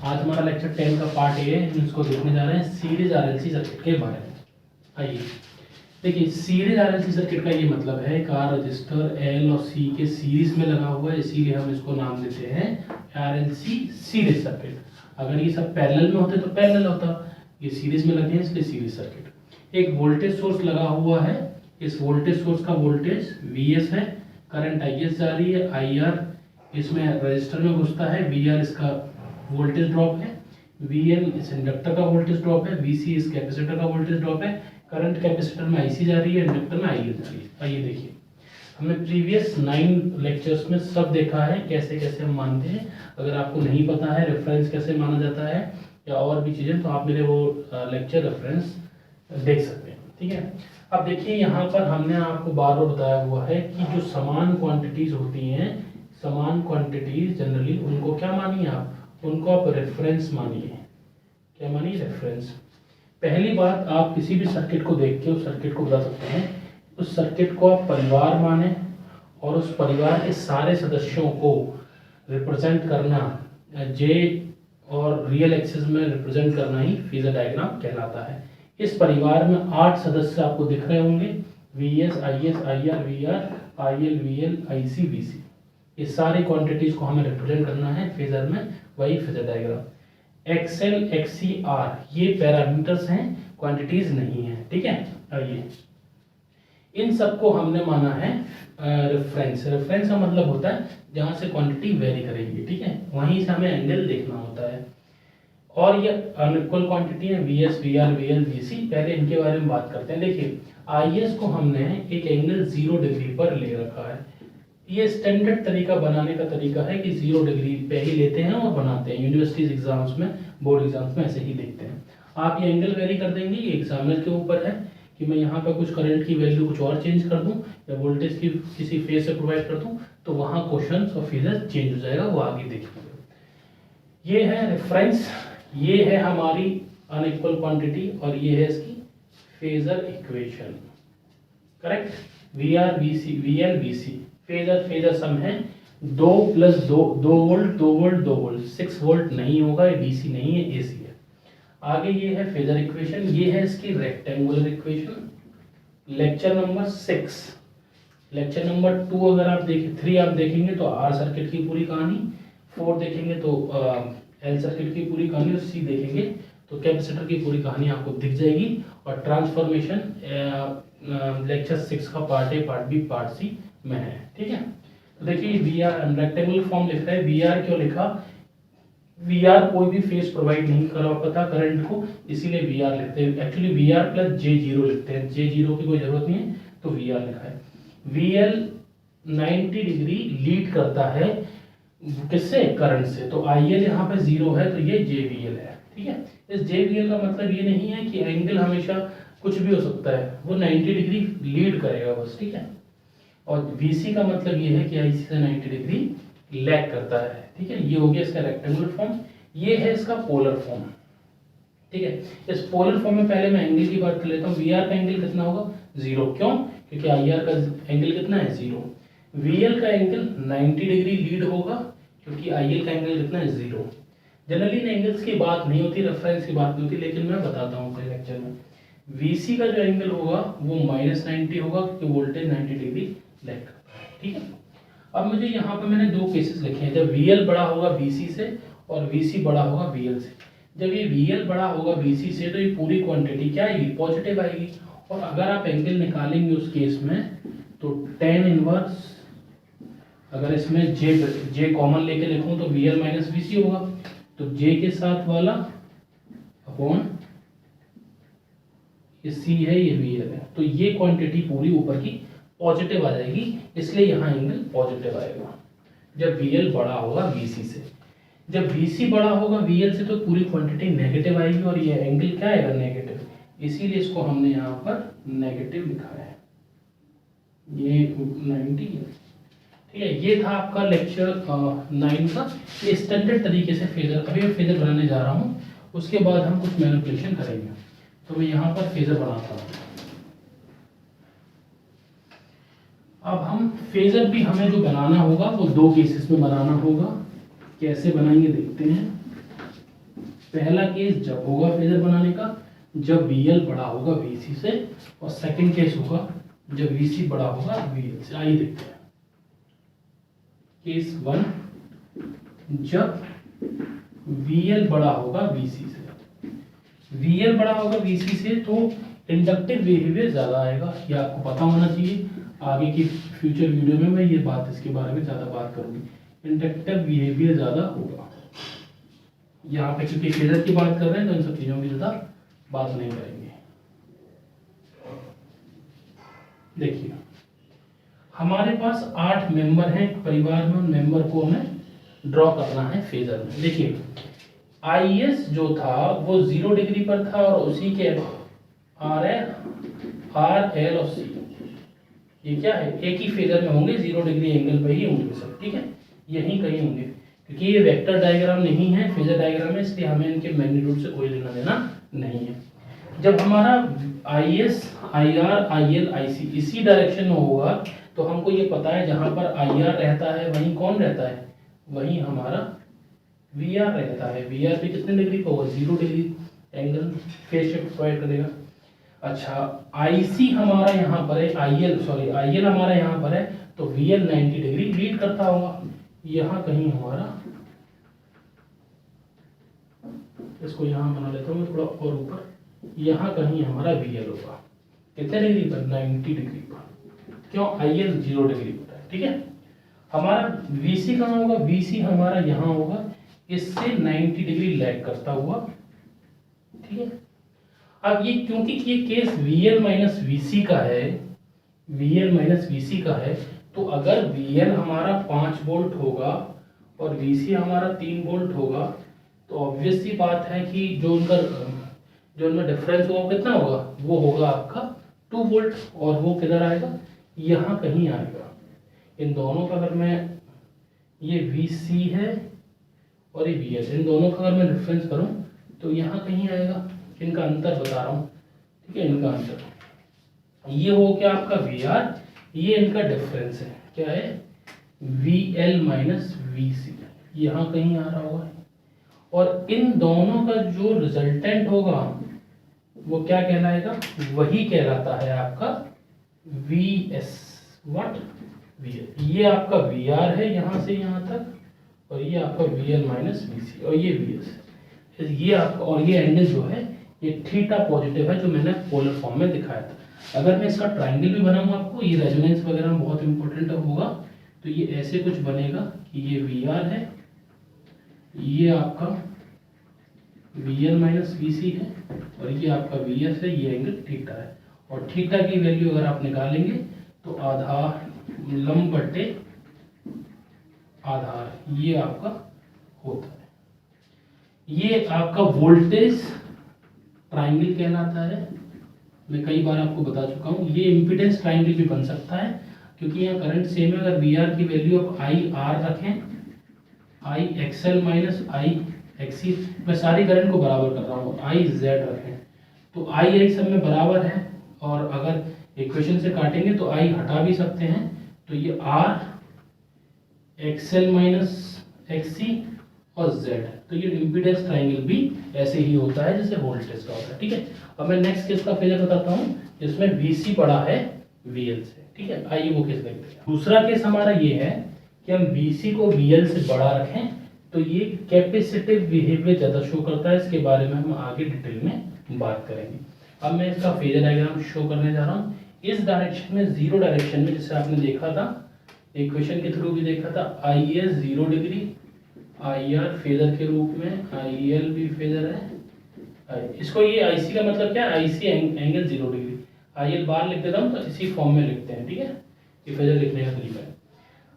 आज हमारा लेक्चर 10 का पार्ट ए है। हम इसको देखने जा रहे हैं सीरीज आरएलसी सर्किट के बारे में। आइए देखिए, सीरीज आरएलसी सर्किट का ये मतलब है कार रजिस्टर एल और सी के सीरीज में लगा हुआ है, इसीलिए हम इसको नाम देते हैं आरएलसी सीरीज सर्किट। अगर ये सब पैरेलल में होते तो पैरेलल होता, ये सीरीज में लगे हैं इसलिए सीरीज सर्किट। एक वोल्टेज सोर्स लगा हुआ है, इस वोल्टेज सोर्स का वोल्टेज Vs है, करंट Is जा रही है, IR इसमें रजिस्टर में घुसता है, VR इसका वोल्टेज ड्रॉप है, VL इस इंडक्टर का वोल्टेज ड्रॉप है, VC इस कैपेसिटर का वोल्टेज ड्रॉप है, करंट कैपेसिटर में IC जा रही है, इंडक्टर में IL जा रही है। आइए देखिए, हमने प्रीवियस 9 लेक्चर्स में सब देखा है कैसे कैसे हम मानते हैं। अगर आपको नहीं पता है रेफरेंस कैसे माना जाता है या और भी चीज़ें, तो आप मेरे वो लेक्चर रेफरेंस देख सकते हैं। ठीक है, अब देखिए यहाँ पर हमने आपको बार बार बताया हुआ है कि जो समान क्वांटिटीज होती हैं, समान क्वांटिटीज जनरली उनको क्या मानिए आप, उनको आप रेफरेंस मानिए। क्या मानिए? रेफरेंस। पहली बात, आप किसी भी सर्किट को देख के उस सर्किट को बता सकते हैं, उस सर्किट को आप परिवार माने और उस परिवार के सारे सदस्यों को रिप्रेजेंट करना जे और रियल एक्सिस में रिप्रेजेंट करना ही फेजर डायग्राम कहलाता है। इस परिवार में 8 सदस्य आपको दिख रहे होंगे, Vs, Is, Ir, Vr, IL, VL, IC, VC। ये सारी क्वांटिटीज को हमें रिप्रेजेंट करना है फेजर में, वही phasor diagram. XL, XC, R ये पैरामीटर्स हैं, क्वांटिटीज नहीं है। ठीक है, आइए इन सबको हमने माना है रेफरेंस। रेफरेंस का मतलब होता है जहां से क्वांटिटी वेरी करेगी। ठीक है, वहीं से हमें एंगल देखना होता है। और ये अनइक्वल क्वांटिटी है, Vs, Vr, VL, VC। पहले इनके बारे में बात करते हैं। देखिए, Is को हमने एक एंगल 0 डिग्री पर ले रखा है। ये स्टैंडर्ड तरीका बनाने का तरीका है कि 0 डिग्री पे ही लेते हैं और बनाते हैं। यूनिवर्सिटीज एग्जाम्स में, बोर्ड एग्जाम्स में ऐसे ही देखते हैं। आप ये एंगल वेरी कर देंगे, ये एग्जामिनर के ऊपर है कि मैं यहाँ पर कुछ करंट की वैल्यू कुछ और चेंज कर दूँ या वोल्टेज की किसी फेज से प्रोवाइड कर दूँ, तो वहाँ क्वेश्चन और फेजर चेंज हो जाएगा, वो आगे देखेंगे। ये है रेफरेंस, ये है हमारी अनइक्वल क्वांटिटी और ये है इसकी phasor equation. Correct, VR, VC, VL, VC phasor sum है 2 + 2 2 वोल्ट 2 वोल्ट 2 वोल्ट 6 वोल्ट नहीं होगा, ये DC नहीं है, AC है। आगे ये है फेजर इक्वेशन, ये है इसकी rectangular equation. Lecture number 6, lecture number 2 अगर आप देखें, 3 आप देखेंगे तो R सर्किट की पूरी कहानी, 4 देखेंगे तो L सर्किट की पूरी कहानी और C देखेंगे तो कैपेसिटर की पूरी कहानी आपको दिख जाएगी। और ट्रांसफॉर्मेशन लेक्चर 6 का part A, part B, part C में है। ठीक है, तो देखिए VR रेक्टेंगुलर फॉर्म लिख रहा है। VR क्यों लिखा? VR कोई भी फेस प्रोवाइड नहीं कर पाता करंट को, इसीलिए VR लिखते हैं। एक्चुअली VR + J0 लिखते हैं, J0 की कोई जरूरत नहीं है, तो VR लिखा है। VL 90 डिग्री लीड करता है किससे? करंट से, तो IL यहाँ पे 0 है तो ये JVL है। ठीक है, इस JVL का मतलब ये नहीं है कि एंगल हमेशा कुछ भी हो सकता है, वो 90 डिग्री लीड करेगा बस। ठीक है, और VC का मतलब ये है कि IC से 90 डिग्री लैग करता है। ठीक है, ये हो गया इसका रेक्टेंगुलर फॉर्म, ये है इसका पोलर फॉर्म। ठीक है, इस पोलर फॉर्म में पहले मैं एंगल की बात कर लेता हूँ। VR का एंगल कितना होगा? 0। क्यों? क्योंकि IR का एंगल कितना है? 0। VL का एंगल 90 डिग्री लीड होगा क्योंकि IL का एंगल कितना है? 0। जनरली इन एंगल्स की बात नहीं होती, रेफरेंस की बात नहीं होती, लेकिन मैं बताता हूँ अपने लेक्चर में। VC का जो एंगल होगा वो -90 होगा क्योंकि वोल्टेज 90 डिग्री लैग करता है। ठीक है, अब मुझे यहाँ पे मैंने 2 केसेस लिखे हैं, जब VL बड़ा होगा VC से और VC बड़ा होगा VL से। जब ये VL बड़ा होगा VC से तो ये पूरी क्वांटिटी क्या आएगी? पॉजिटिव आएगी। और अगर आप एंगल निकालेंगे उस केस में तो tan इनवर्स, अगर इसमें J कॉमन लेके लिखूं तो VL - VC होगा, तो J के साथ वाला अपॉन ये C है, ये VL है, तो ये क्वांटिटी पूरी ऊपर की पॉजिटिव आ जाएगी, इसलिए यहाँ एंगल पॉजिटिव आएगा जब VL बड़ा होगा VC से। जब VC बड़ा होगा VL से तो पूरी क्वांटिटी नेगेटिव आएगी और ये एंगल क्या आएगा? नेगेटिव, इसीलिए इसको हमने यहाँ पर नेगेटिव लिखा है, ये 90 है। ठीक है, ये था आपका लेक्चर 9 का। ये स्टैंडर्ड तरीके से फेजर, अभी मैं फेजर बनाने जा रहा हूँ, उसके बाद हम कुछ मैनिपुलेशन करेंगे। तो मैं यहाँ पर फेजर बनाता हूँ। अब हम फेजर भी हमें जो बनाना होगा वो 2 केसेस में बनाना होगा। कैसे बनाएंगे देखते हैं। पहला केस जब होगा फेजर बनाने का जब VL बड़ा होगा VC से, और सेकंड केस होगा जब VC बड़ा होगा VL से। आइए देखते हैं। केस 1, जब VL बड़ा होगा VC से। VL बड़ा होगा VC से तो इंडक्टिव बिहेवियर ज़्यादा आएगा, ये आपको पता होना चाहिए। आगे की फ्यूचर वीडियो में मैं ये बात इसके बारे में ज़्यादा बात करूँगी। इंडक्टिव बिहेवियर ज़्यादा होगा। यहाँ पे क्योंकि फेजर की बात कर रहे हैं तो इन सब चीज़ों की ज़्यादा बात नहीं करेंगे। देखिए हमारे पास 8 मेंबर हैं परिवार में, उन मेंबर को हमें ड्रॉ करना है फेजर में। देखिए IS जो था वो 0 डिग्री पर था और उसी के R L और C ये क्या है, एक ही फेजर में होंगे, 0 डिग्री एंगल पे ही होंगे सब, ठीक है, यहीं कहीं होंगे। क्योंकि ये वेक्टर डायग्राम नहीं है, फेजर डायग्राम है, इसलिए हमें इनके मैग्नीट्यूड से कोई लेना देना नहीं है। जब हमारा IS IR IL IC इसी डायरेक्शन में होगा तो हमको ये पता है जहां पर IR रहता है वहीं कौन रहता है, वहीं हमारा VR रहता है। VR पे कितने डिग्री पे होगा, 0 degree angle phase shift provide करेगा। अच्छा IC हमारा यहाँ पर है, IL हमारा यहाँ पर है तो VL 90 डिग्री लीड करता होगा। यहाँ कहीं हमारा, इसको यहाँ बना लेता हूँ थोड़ा और ऊपर, यहाँ कहीं हमारा VL होगा कितने डिग्री पर, 90 डिग्री पर। क्यों, IL 0 डिग्री पर है, ठीक है। हमारा VC कहाँ होगा, VC हमारा यहाँ होगा, इससे 90 डिग्री लैग करता हुआ, ठीक है। अब ये क्योंकि ये केस VL माइनस VC का है, VL माइनस VC का है, तो अगर VL हमारा 5 वोल्ट होगा और VC हमारा 3 वोल्ट होगा तो ऑब्वियस सी बात है कि जो उनका डिफरेंस होगा कितना होगा, वो होगा आपका 2 वोल्ट, और वो किधर आएगा, यहाँ कहीं आएगा। इन दोनों का अगर मैं, ये VC है और ये VL, इन दोनों का अगर मैं डिफरेंस करूँ तो यहाँ कहीं आएगा। इनका अंतर बता रहा हूँ, ठीक है, इनका अंतर ये हो क्या आपका VR, ये इनका डिफरेंस है, क्या है, VL माइनस VC, यहाँ कहीं आ रहा होगा। और इन दोनों का जो रिजल्टेंट होगा वो क्या कहलाएगा, वही कहलाता है आपका VS, व्हाट, VL। ये आपका VR है यहाँ से यहाँ तक, और ये आपका VL माइनस VC, और ये VS, ये आपका, और ये एंगल जो है ये थीटा पॉजिटिव है जो मैंने पोलर फॉर्म में दिखाया था। अगर मैं इसका ट्राइंगल भी बनाऊंगा आपको, ये रेजोनेंस वगैरह में बहुत इंपॉर्टेंट होगा, तो ये ऐसे कुछ बनेगा कि ये VR है, ये आपका VL माइनस VC है, और ये आपका VS है, ये एंगल थीटा है। और थीटा की वैल्यू अगर आप निकालेंगे तो आधार लंब बटे आधार, ये आपका होता है। ये आपका वोल्टेज ट्राइंगल कहलाता है, मैं कई बार आपको बता चुका हूँ। ये इम्पीडेंस ट्राइंगल भी बन सकता है क्योंकि यहाँ करंट सेम है। अगर VR की वैल्यू आप IR रखें, IXL माइनस IXC, मैं सारी करंट को बराबर कर रहा हूँ, IZ रखें तो I सब में बराबर है, और अगर इक्वेशन से काटेंगे तो I हटा भी सकते हैं, तो ये R XL माइनस XC और Z, तो ये इम्पीडेंस ट्राइंगल भी ऐसे ही होता है जैसे वोल्टेज का होता है, ठीक है। अब मैं नेक्स्ट केस का फेजर बताता हूँ जिसमें VC बड़ा है VL से, ठीक है। आइए वो केस देखते हैं। दूसरा केस हमारा ये है कि हम VC को VL से बड़ा रखें तो ये कैपेसिटिव बिहेवियर ज़्यादा शो करता है, इसके बारे में हम आगे डिटेल में बात करेंगे। अब मैं इसका फेजर डायग्राम शो करने जा रहा हूँ। इस डायरेक्शन में, 0 डायरेक्शन में, जैसे आपने देखा था इक्वेशन के थ्रू भी देखा था, IS 0 डिग्री, IR फेजर के रूप में, IL भी फेजर है। इसको ये IC का मतलब क्या है, IC एंगल 0 डिग्री, IL बार लिख देता हूँ तो इसी फॉर्म में लिखते हैं, ठीक है, ये फेजर लिखने का तरीका है।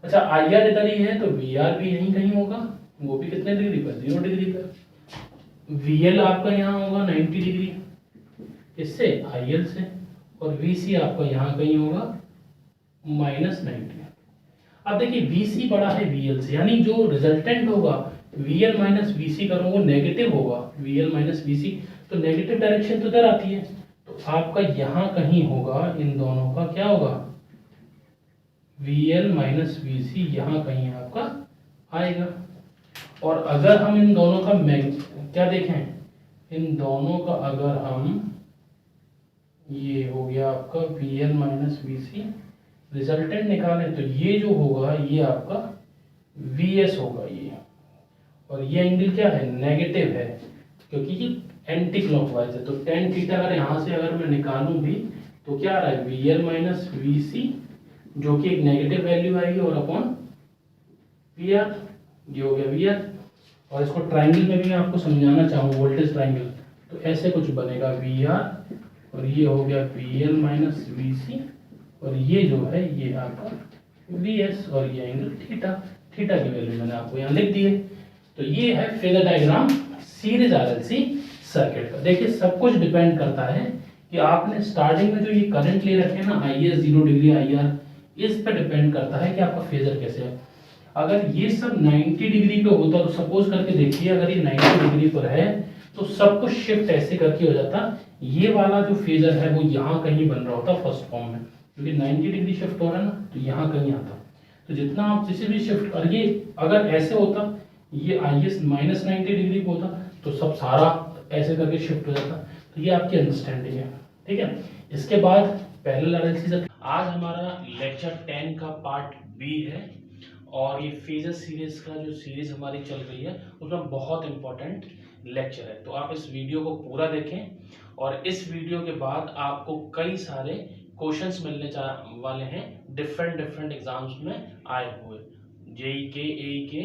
अच्छा IR इधर ही है तो VR भी यहीं कहीं होगा, वो भी कितने डिग्री पर, 0 डिग्री पर। VL आपका यहाँ होगा 90 डिग्री इससे, IL से, और VC आपका यहाँ कहीं होगा -90। अब देखिए VC बड़ा है VL से, यानी जो रिजल्टेंट होगा VL माइनस VC करूँ वो नेगेटिव होगा, VL माइनस VC, तो नेगेटिव डायरेक्शन तो इधर आती है, तो आपका यहाँ कहीं होगा, इन दोनों का क्या होगा, VL माइनस VC यहाँ कहीं आपका आएगा। और अगर हम इन दोनों का क्या देखें, इन दोनों का अगर हम, ये हो गया आपका V L minus V C, resultant निकालें तो ये जो होगा ये आपका वी एस होगा ये, और ये एंगल क्या है, नेगेटिव है, क्योंकि ये एंटी क्लॉकवाइज है। तो टेन थीटा अगर यहाँ से अगर मैं निकालूं भी तो क्या आ रहा है, वी एल माइनस वी सी, जो कि एक नेगेटिव वैल्यू आएगी, और अपॉन वी आर, ये हो गया वी आर। और इसको ट्राइंगल में भी मैं आपको समझाना चाहूँ, वोल्टेज ट्राइंगल, तो ऐसे कुछ बनेगा वी आर, और ये हो गया वी एल माइनस वी सी, और ये जो है ये आपका वी एस, और ये एंगल थीटा, थीटा की वैल्यू मैंने आपको यहाँ लिख दी है। तो ये है phasor diagram series RLC circuit का। देखिए सब कुछ डिपेंड करता है कि आपने स्टार्टिंग में जो ये करंट ले रखे हैं ना, I S 0 degree I R, इस पे डिपेंड करता है कि आपका फेजर कैसे है। अगर ये सब 90 डिग्री पे होता तो सपोज करके देखिए, अगर ये 90 डिग्री पर है तो सब कुछ शिफ्ट ऐसे करके हो जाता, ये वाला जो फेजर है वो यहाँ कहीं बन रहा होता फर्स्ट फॉर्म में, क्योंकि 90 डिग्री शिफ्ट हो रहा है ना, तो यहाँ कहीं आता। तो जितना आप जिसे भी शिफ्ट, और ये अगर ऐसे होता, ये आई एस माइनस 90 डिग्री को होता, तो सब सारा ऐसे करके शिफ्ट हो जाता। तो ये आपकी अंडरस्टैंडिंग है, ठीक है। इसके बाद पैरेलल आरएलसी सर्किट, आज हमारा लेक्चर 10 का पार्ट बी है, और ये फेजर सीरीज का जो सीरीज हमारी चल रही है उसमें बहुत इंपॉर्टेंट लेक्चर है। तो आप इस वीडियो को पूरा देखें, और इस वीडियो के बाद आपको कई सारे क्वेश्चंस मिलने वाले हैं डिफरेंट डिफरेंट एग्जाम्स में आए हुए, जेई के, एई के,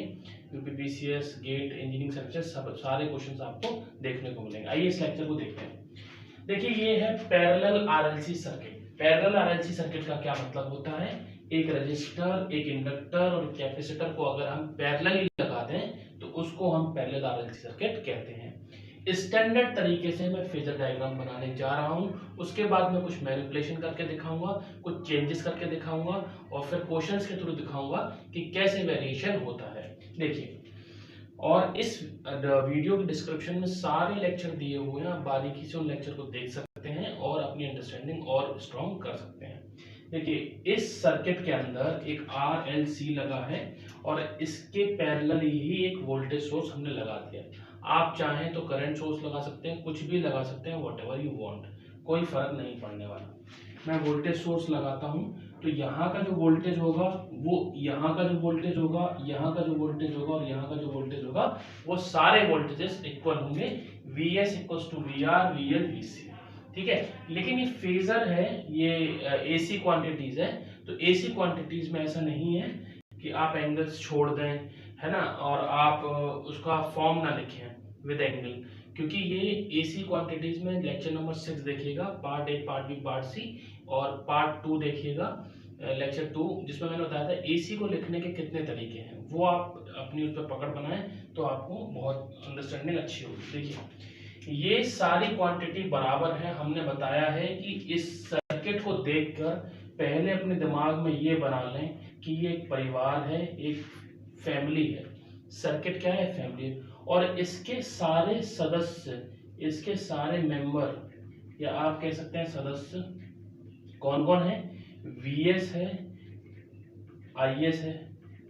यूपीपीसीएस, गेट, इंजीनियरिंग सर्विसेज, सब सारे क्वेश्चंस आपको देखने को मिलेंगे। आइए इस लेक्चर को देखते हैं। देखिए ये है parallel RLC circuit. Parallel RLC circuit का क्या मतलब होता है, एक रजिस्टर, एक इंडक्टर और कैपेसिटर को अगर हम पैरेलली लगा दें तो उसको हम पैरेलल आरएलसी सर्किट कहते हैं। स्टैंडर्ड तरीके से मैं फेजर डायग्राम बनाने जा रहा हूं, उसके बाद मैं कुछ मैनिपुलेशन करके दिखाऊंगा, कुछ चेंजेस करके दिखाऊंगा, और फिर क्वेश्चंस के थ्रू दिखाऊंगा कि कैसे वेरिएशन होता है। देखिए, और इस वीडियो के डिस्क्रिप्शन में सारे लेक्चर दिए हुए हैं, आप बारीकी से उन लेक्चर को देख सकते हैं और अपनी अंडरस्टैंडिंग और स्ट्रॉन्ग कर सकते हैं। देखिए इस सर्किट के अंदर एक RLC लगा है, और इसके पैरेलली ही एक वोल्टेज सोर्स हमने लगा दिया। आप चाहें तो करंट सोर्स लगा सकते हैं, कुछ भी लगा सकते हैं, व्हाटएवर यू वांट, कोई फर्क नहीं पड़ने वाला। मैं वोल्टेज सोर्स लगाता हूं, तो यहाँ का जो वोल्टेज होगा वो यहाँ का जो वोल्टेज होगा, यहाँ का जो वोल्टेज होगा, और यहाँ का जो वोल्टेज होगा, वो सारे वोल्टेजेस इक्वल होंगे, Vs equals to VR, VL, VC, ठीक है। लेकिन ये फेजर है, ये AC क्वांटिटीज है, तो AC क्वांटिटीज में ऐसा नहीं है कि आप एंगल्स छोड़ दें, है ना, और आप उसका फॉर्म ना लिखें विद एंगल, क्योंकि ये AC क्वांटिटीज में लेक्चर नंबर 6 देखिएगा, part A, part B, part C, और पार्ट 2 देखिएगा, लेक्चर 2, जिसमें मैंने बताया था AC को लिखने के कितने तरीके हैं, वो आप अपनी उस पर पकड़ बनाएं तो आपको बहुत अंडरस्टैंडिंग अच्छी होगी। देखिए ये सारी क्वांटिटी बराबर है। हमने बताया है कि इस सर्किट को देखकर पहले अपने दिमाग में ये बना लें कि ये एक परिवार है, एक फैमिली है। सर्किट क्या है, फैमिली, और इसके सारे सदस्य, इसके सारे मेंबर, या आप कह सकते हैं सदस्य, कौन कौन है, Vs है, Is है।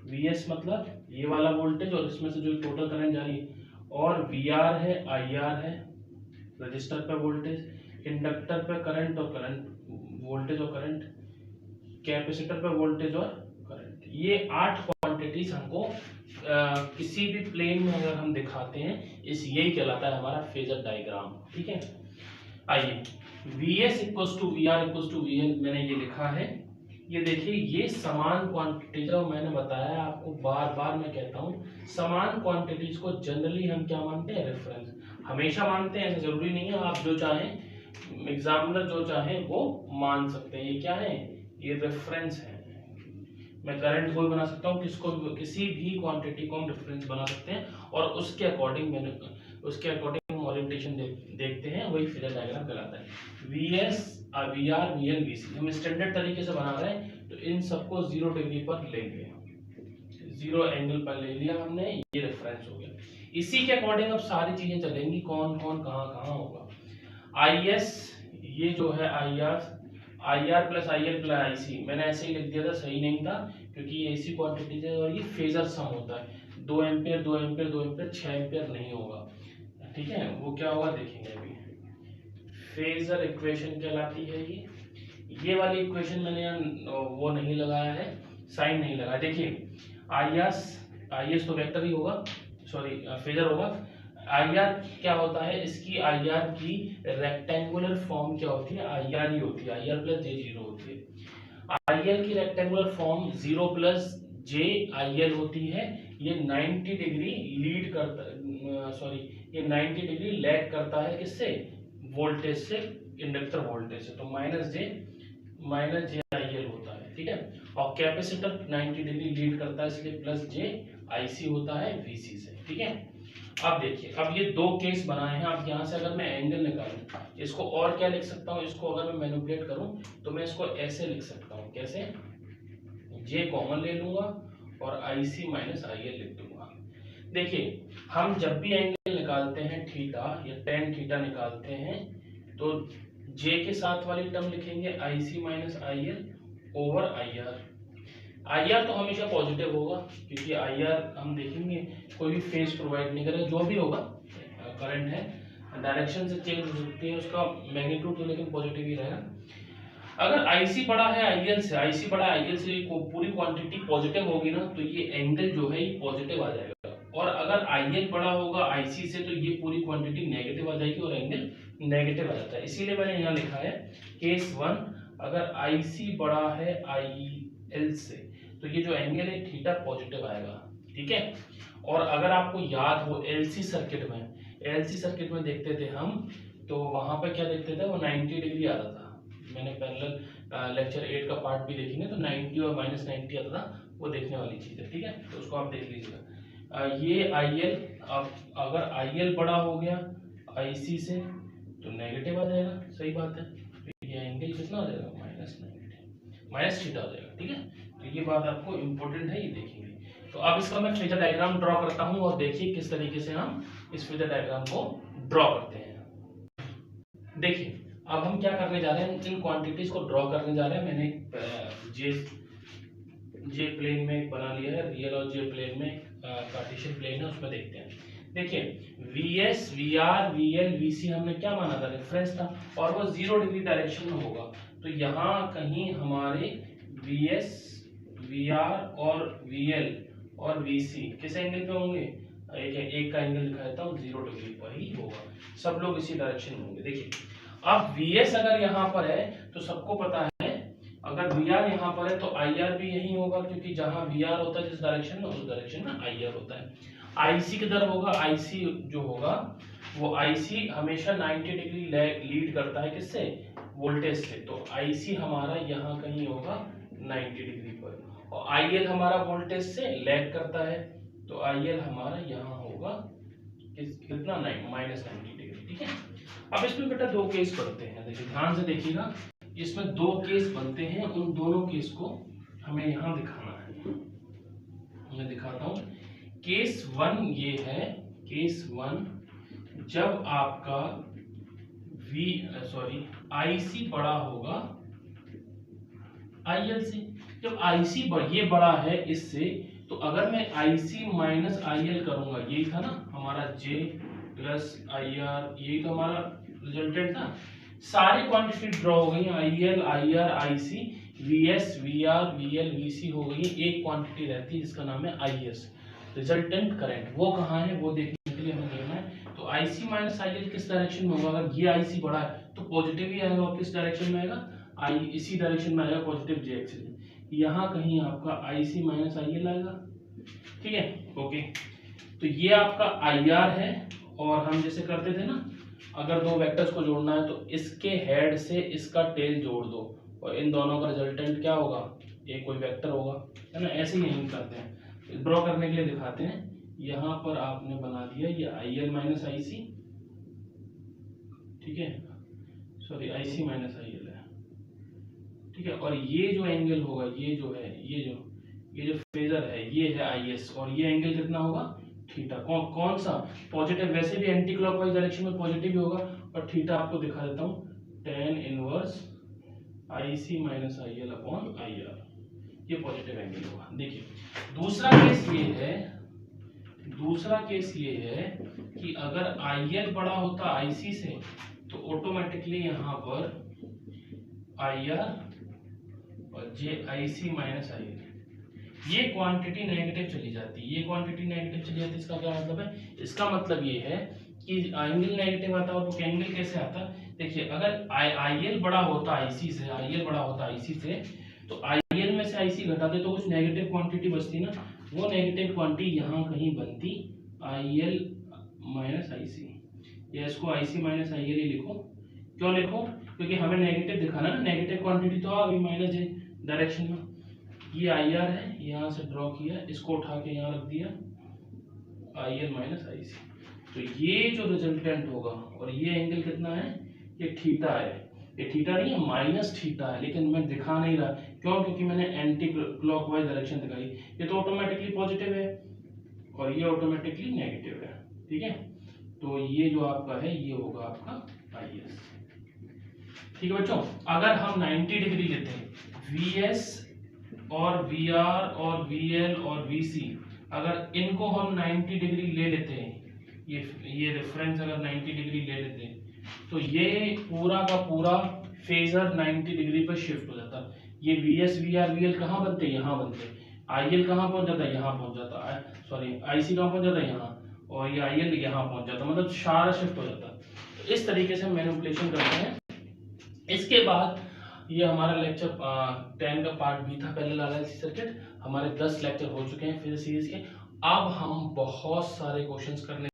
Vs मतलब ये वाला वोल्टेज और इसमें से जो टोटल करंट जा रही है, और Vr है, Ir है, रजिस्टर पे वोल्टेज, इंडक्टर पे करंट और करंट, वोल्टेज और करंट, कैपेसिटर पे वोल्टेज और करंट। ये 8 क्वांटिटीज हमको किसी भी प्लेन में अगर हम दिखाते हैं, इस यही कहलाता है हमारा फेजर डायग्राम, ठीक है। आइए, Vs equals to VR equals to VL मैंने ये लिखा है। ये देखिए ये समान क्वांटिटीज, और मैंने बताया आपको, बार बार मैं कहता हूँ, समान क्वांटिटीज को जनरली हम क्या मानते हैं, रेफरेंस, हमेशा मानते हैं, ऐसा जरूरी नहीं है, आप जो चाहें, एग्जामिनर जो चाहे वो मान सकते हैं। ये क्या है, ये रेफरेंस है। मैं करंट को भी बना सकता हूँ, किसको, किसी भी क्वांटिटी को हम रेफरेंस बना सकते हैं, और उसके अकॉर्डिंग ओरिएंटेशन देखते हैं, वही फेजर डायग्राम कहलाता है। Vs, VR, VL, VC हम स्टैंडर्ड तरीके से बना रहे हैं, तो इन सबको 0 डिग्री पर लेंगे, 0 एंगल पर ले लिया हमने, ये रेफरेंस हो गया। इसी के अकॉर्डिंग अब सारी चीजें चलेंगी, कौन कौन कहाँ कहाँ होगा। Is, ये जो है IR plus IL plus IC, मैंने ऐसे ही लिख दिया था, सही नहीं था, क्योंकि ये AC क्वांटिटीज है और ये फेजर सम होता है, 2 एम्पियर 2 एम्पियर 2 एम्पियर 6 एम्पियर नहीं होगा, ठीक ठीक है, वो क्या होगा देखेंगे अभी। फेजर इक्वेशन कहलाती है ये वाली इक्वेशन मैंने यहाँ वो नहीं लगाया है, साइन नहीं लगाया। देखिए आई एस तो वेक्टर ही होगा, सॉरी फेजर होगा। आई आर क्या होता है, इसकी आई आर की रेक्टेंगुलर फॉर्म क्या होती है, आई आर ही होती है, I R plus J zero होती है। आई एल की rectangular form zero plus J I L होती है। ये 90 डिग्री लीड करता, सॉरी ये 90 डिग्री लैग करता है किससे, वोल्टेज से, इंडक्टर वोल्टेज से। तो माइनस जे आई एल होता है, ठीक है। और कैपेसिटर 90 डिग्री लीड करता है, इसलिए प्लस जे आई सी होता है वीसी से, ठीक है। अब देखिए, अब ये दो केस बनाए हैं। अब यहाँ से अगर मैं एंगल निकालूं, इसको और क्या लिख सकता हूँ, इसको अगर मैं मैनिपुलेट करूं तो मैं इसको ऐसे लिख सकता हूँ, कैसे, जे कॉमन ले लूंगा और आई सी माइनस आई एल लिख दूंगा। देखिए हम जब भी एंगल निकालते हैं थीटा या टेन थीटा निकालते हैं, तो जे के साथ वाली टर्म लिखेंगे I C minus I L over I R. I R तो हमेशा पॉजिटिव होगा, क्योंकि आई आर हम देखेंगे कोई भी फेज प्रोवाइड नहीं करेगा, जो भी होगा करंट है डायरेक्शन से चेंज हो सकती है उसका मैग्नीट्यूड, तो लेकिन पॉजिटिव ही रहेगा। अगर आईसी बड़ा है आईएल से, आईसी बड़ा है आईएल से, पूरी क्वांटिटी पॉजिटिव होगी ना, तो ये एंगल जो है ये पॉजिटिव आ जाएगा। और अगर आईएल बड़ा होगा आईसी से, तो ये पूरी क्वांटिटी नेगेटिव आ जाएगी और एंगल नेगेटिव आ जाता है। इसीलिए मैंने यहाँ लिखा है केस 1, अगर आईसी बड़ा है आईएल से, तो ये जो एंगल है थीटा पॉजिटिव आएगा, ठीक है। और अगर आपको याद हो एलसी सर्किट में देखते थे हम, तो वहां पे क्या देखते थे, वो 90 डिग्री आता था। मैंने पैरेलल लेक्चर 8 का पार्ट भी देखेंगे तो 90 और माइनस 90 आता था, वो देखने वाली चीज है, ठीक है। तो उसको आप देख लीजिएगा। ये आईएल, अगर आईएल बड़ा हो गया आईसी से, तो नेगेटिव आ जाएगा, सही बात है। तो ये एंगल कितना आ जाएगा, माइनस थीटा आ जाएगा, ठीक है। तो ये बात आपको इम्पोर्टेंट है, ये देखेंगे। तो अब इसका मैं फेजर डायग्राम ड्रॉ करता हूँ और देखिए किस तरीके से हम इस फेजर डायग्राम को ड्रॉ करते हैं। देखिए अब हम क्या करने जा रहे हैं, इन क्वांटिटीज को ड्रॉ करने जा रहे हैं। मैंने जे प्लेन में बना लिया है, रियल और जे प्लेन में कार्टेशियन प्लेन है, उसमें देखते हैं। देखिए वीएस, वीआर, वीएल, वीसी हमने क्या माना था, रेफरेंस था, और वो 0 डिग्री डायरेक्शन में होगा। तो यहाँ कहीं हमारे वीएस, वीआर और वीएल और वीसी किस एंगल पे होंगे, एक का एंगल दिखा देता हूँ, 0 डिग्री पर ही होगा, सब लोग इसी डायरेक्शन में होंगे। देखिए अब Vs अगर यहाँ पर है तो सबको पता है, अगर Vr यहाँ पर है तो IR भी यही होगा, क्योंकि जहां Vr होता है जिस डायरेक्शन में, उस डायरेक्शन में IR होता है। IC किधर होगा, IC जो होगा वो IC हमेशा 90 डिग्री लीड करता है किससे, वोल्टेज से। तो IC हमारा यहाँ कहीं होगा 90 डिग्री पर, और IL हमारा वोल्टेज से लैग करता है, तो IL हमारा यहाँ होगा कितना, माइनस 90 डिग्री, ठीक है। अब इसमें बेटा दो केस बनते हैं, देखिए ध्यान से देखिएगा, इसमें दो केस बनते हैं, उन दोनों केस को हमें यहाँ दिखाना है। मैं दिखाता हूँ। केस 1 ये है, केस 1 जब आपका आईसी बड़ा होगा आईएल से। जब आईसी ये बड़ा है इससे, तो अगर मैं आईसी माइनस आईएल करूंगा, यही था ना हमारा जे प्लस आई आर, यही तो हमारा रिजल्टेंट था। सारी क्वांटिटी ड्रॉ हो गई, I L, I R, I C, V S, V R, V L, V C हो गई। एक क्वांटिटी रहती है जिसका नाम है आई एस, रिजल्टेंट करंट। वो कहाँ है वो देखने के लिए हमें देखना है। तो आई सी माइनस आई एल किस डायरेक्शन में होगा, अगर ये आई सी बड़ा है तो पॉजिटिव ही आएगा, और किस डायरेक्शन में आएगा, आई इसी डायरेक्शन में आएगा, पॉजिटिव जे एक्सिस में। यहाँ कहीं आपका आई सी माइनस आई एल आएगा, ठीक है, ओके। तो ये आपका आई आर है, और हम जैसे करते थे ना, अगर दो वेक्टर्स को जोड़ना है तो इसके हेड से इसका टेल जोड़ दो, और इन दोनों का रिजल्टेंट क्या होगा, ये कोई वेक्टर होगा, है ना। ऐसे ही हम करते हैं, ड्रॉ करने के लिए दिखाते हैं। यहाँ पर आपने बना दिया ये I L minus I C, ठीक है, sorry I C minus I L है, ठीक है। और ये जो एंगल होगा, ये जो है, ये जो फेजर है, ये है आई एस, और ये एंगल कितना होगा, थीटा। कौन सा, पॉजिटिव। वैसे भी एंटी क्लॉकवाइज डायरेक्शन में पॉजिटिव ही होगा, और थीटा आपको दिखा देता हूँ, tan inverse I C minus I L upon I R, ये पॉजिटिव एंगल होगा। देखिए दूसरा केस ये है, दूसरा केस ये है कि अगर IL बड़ा होता IC से तो ऑटोमेटिकली यहाँ पर IR और JIC माइनस IL, ये क्वांटिटी नेगेटिव चली जाती है, ये क्वांटिटी नेगेटिव चली जाती है। इसका क्या मतलब है? इसका मतलब ये है कि एंगल नेगेटिव आता है और वो एंगल कैसे आता है? देखिए अगर IL बड़ा होता IC से, IL बड़ा होता IC से तो IL में से IC घटा दे तो कुछ नेगेटिव क्वांटिटी बचती ना, वो नेगेटिव क्वांटिटी यहाँ कहीं बनती IL माइनस IC, या इसको IC माइनस IL ही लिखो। क्यों लिखो? क्योंकि हमें नेगेटिव दिखाना ना, नेगेटिव क्वांटिटी तो आ गई माइनस डायरेक्शन में। ये IR है, यहाँ से ड्रॉ किया, इसको उठा के यहाँ रख दिया IL माइनस IC। तो ये जो रिजल्टेंट होगा, और ये एंगल कितना है? ये थीटा है। ये थीटा नहीं है, माइनस थीटा है, लेकिन मैं दिखा नहीं रहा। क्यों? क्योंकि मैंने एंटी क्लॉकवाइज डायरेक्शन दिखाई। ये तो ऑटोमेटिकली पॉजिटिव है और ये ऑटोमेटिकली नेगेटिव है, ठीक है। तो ये जो आपका है ये होगा आपका IS, ठीक है बच्चों। अगर हम 90 डिग्री लेते हैं, VS और VR और VL और VC, अगर इनको हम 90 डिग्री ले लेते हैं, ये रेफरेंस अगर 90 डिग्री ले लेते हैं, तो ये पूरा का पूरा फेजर 90 डिग्री पर शिफ्ट हो जाता है। ये VS VR VL कहाँ बनते हैं? यहाँ बनते हैं। IL कहाँ पहुंच जाता है? यहाँ पहुंच जाता है। सॉरी, IC कहाँ पहुंच जाता है? यहाँ। और ये IL यहाँ पहुंच जाता है, मतलब सारा शिफ्ट हो जाता है। तो इस तरीके से मैनिपुलेशन करते हैं। इसके बाद ये हमारा लेक्चर 10 का पार्ट भी था, पैरेलल RLC सर्किट। हमारे 10 लेक्चर हो चुके हैं फिजिक्स सीरीज के। अब हम बहुत सारे क्वेश्चंस करने